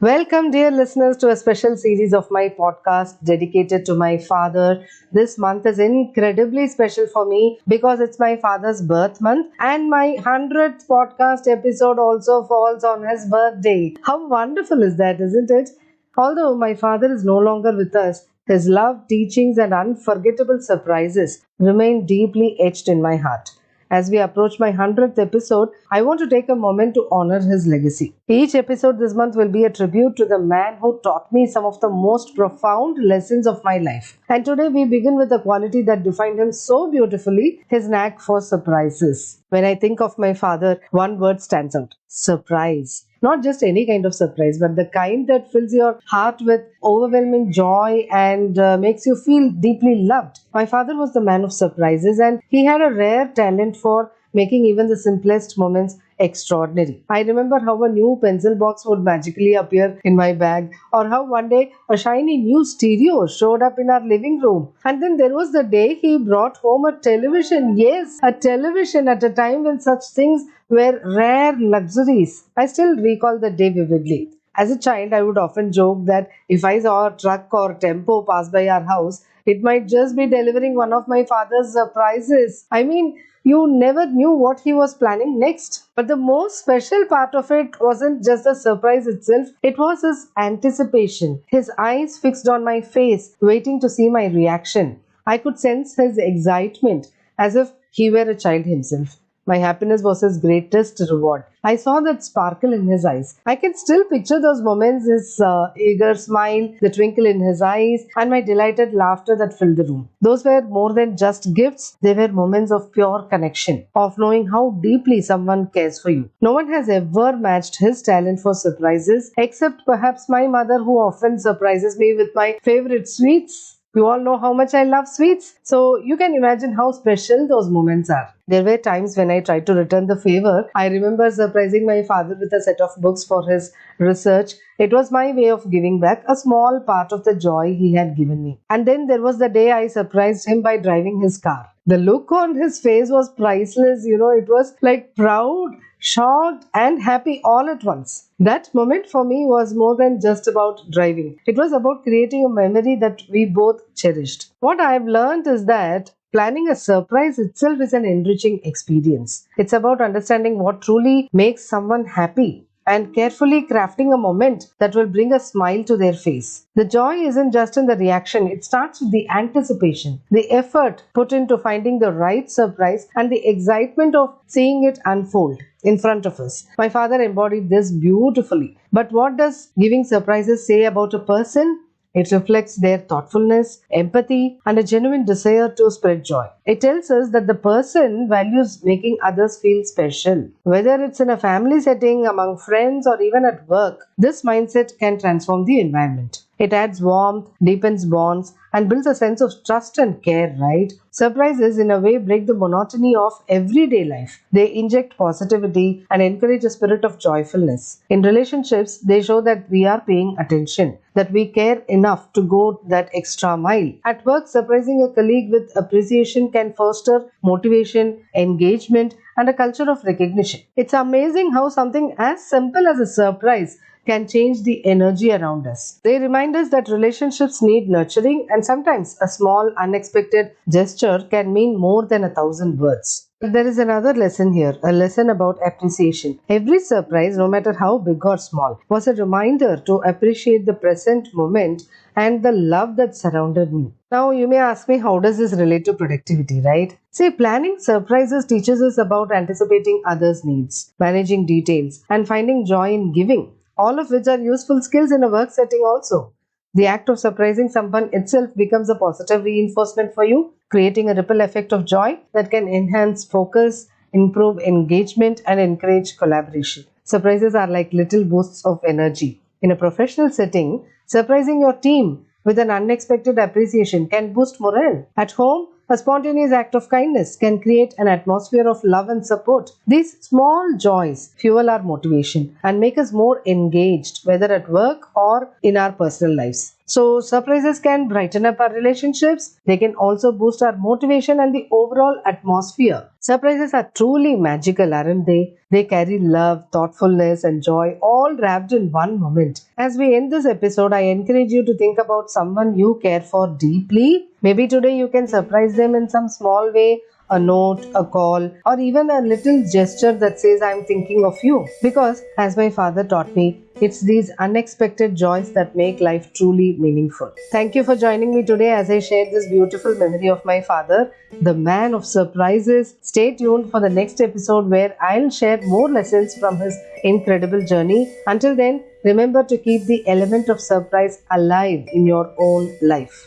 Welcome, dear listeners, to a special series of my podcast dedicated to my father. This month is incredibly special for me because it's my father's birth month, and my 100th podcast episode also falls on his birthday. How wonderful is that, isn't it? Although my father is no longer with us, his love, teachings, and unforgettable surprises remain deeply etched in my heart. As we approach my 100th episode, I want to take a moment to honor his legacy. Each episode this month will be a tribute to the man who taught me some of the most profound lessons of my life. And today we begin with a quality that defined him so beautifully, his knack for surprises. When I think of my father, one word stands out: surprise. Not just any kind of surprise, but the kind that fills your heart with overwhelming joy and makes you feel deeply loved. My father was the man of surprises, and he had a rare talent for making even the simplest moments extraordinary. I remember how a new pencil box would magically appear in my bag, or how one day a shiny new stereo showed up in our living room. And then there was the day he brought home a television. Yes, a television at a time when such things were rare luxuries. I still recall the day vividly. As a child, I would often joke that if I saw a truck or tempo pass by our house, it might just be delivering one of my father's surprises. You never knew what he was planning next. But the most special part of it wasn't just the surprise itself, it was his anticipation. His eyes fixed on my face, waiting to see my reaction. I could sense his excitement, as if he were a child himself. My happiness was his greatest reward. I saw that sparkle in his eyes. I can still picture those moments, his eager smile, the twinkle in his eyes, and my delighted laughter that filled the room. Those were more than just gifts, they were moments of pure connection, of knowing how deeply someone cares for you. No one has ever matched his talent for surprises, except perhaps my mother, who often surprises me with my favorite sweets. You all know how much I love sweets, so you can imagine how special those moments are. There were times when I tried to return the favor. I remember surprising my father with a set of books for his research. It was my way of giving back a small part of the joy he had given me. And then there was the day I surprised him by driving his car. The look on his face was priceless. It was like proud, shocked, and happy all at once. That moment for me was more than just about driving. It was about creating a memory that we both cherished. What I've learned is that planning a surprise itself is an enriching experience. It's about understanding what truly makes someone happy and carefully crafting a moment that will bring a smile to their face. The joy isn't just in the reaction, it starts with the anticipation, the effort put into finding the right surprise, and the excitement of seeing it unfold in front of us. My father embodied this beautifully. But what does giving surprises say about a person? It reflects their thoughtfulness, empathy, and a genuine desire to spread joy. It tells us that the person values making others feel special. Whether it's in a family setting, among friends, or even at work, this mindset can transform the environment. It adds warmth, deepens bonds, and builds a sense of trust and care, right? Surprises, in a way, break the monotony of everyday life. They inject positivity and encourage a spirit of joyfulness. In relationships, they show that we are paying attention, that we care enough to go that extra mile. At work, surprising a colleague with appreciation can foster motivation, engagement, and a culture of recognition. It's amazing how something as simple as a surprise can change the energy around us. They remind us that relationships need nurturing, and sometimes a small, unexpected gesture can mean more than 1,000 words. But there is another lesson here, a lesson about appreciation. Every surprise, no matter how big or small, was a reminder to appreciate the present moment and the love that surrounded me. Now, you may ask me, how does this relate to productivity, right? See, planning surprises teaches us about anticipating others' needs, managing details, and finding joy in giving, all of which are useful skills in a work setting also. The act of surprising someone itself becomes a positive reinforcement for you, creating a ripple effect of joy that can enhance focus, improve engagement, and encourage collaboration. Surprises are like little boosts of energy. In a professional setting, surprising your team with an unexpected appreciation can boost morale. At home, a spontaneous act of kindness can create an atmosphere of love and support. These small joys fuel our motivation and make us more engaged, whether at work or in our personal lives. So, surprises can brighten up our relationships. They can also boost our motivation and the overall atmosphere. Surprises are truly magical, aren't they? They carry love, thoughtfulness, and joy all wrapped in one moment. As we end this episode, I encourage you to think about someone you care for deeply. Maybe today you can surprise them in some small way, a note, a call, or even a little gesture that says, I'm thinking of you. Because, as my father taught me, it's these unexpected joys that make life truly meaningful. Thank you for joining me today as I shared this beautiful memory of my father, the man of surprises. Stay tuned for the next episode where I'll share more lessons from his incredible journey. Until then, remember to keep the element of surprise alive in your own life.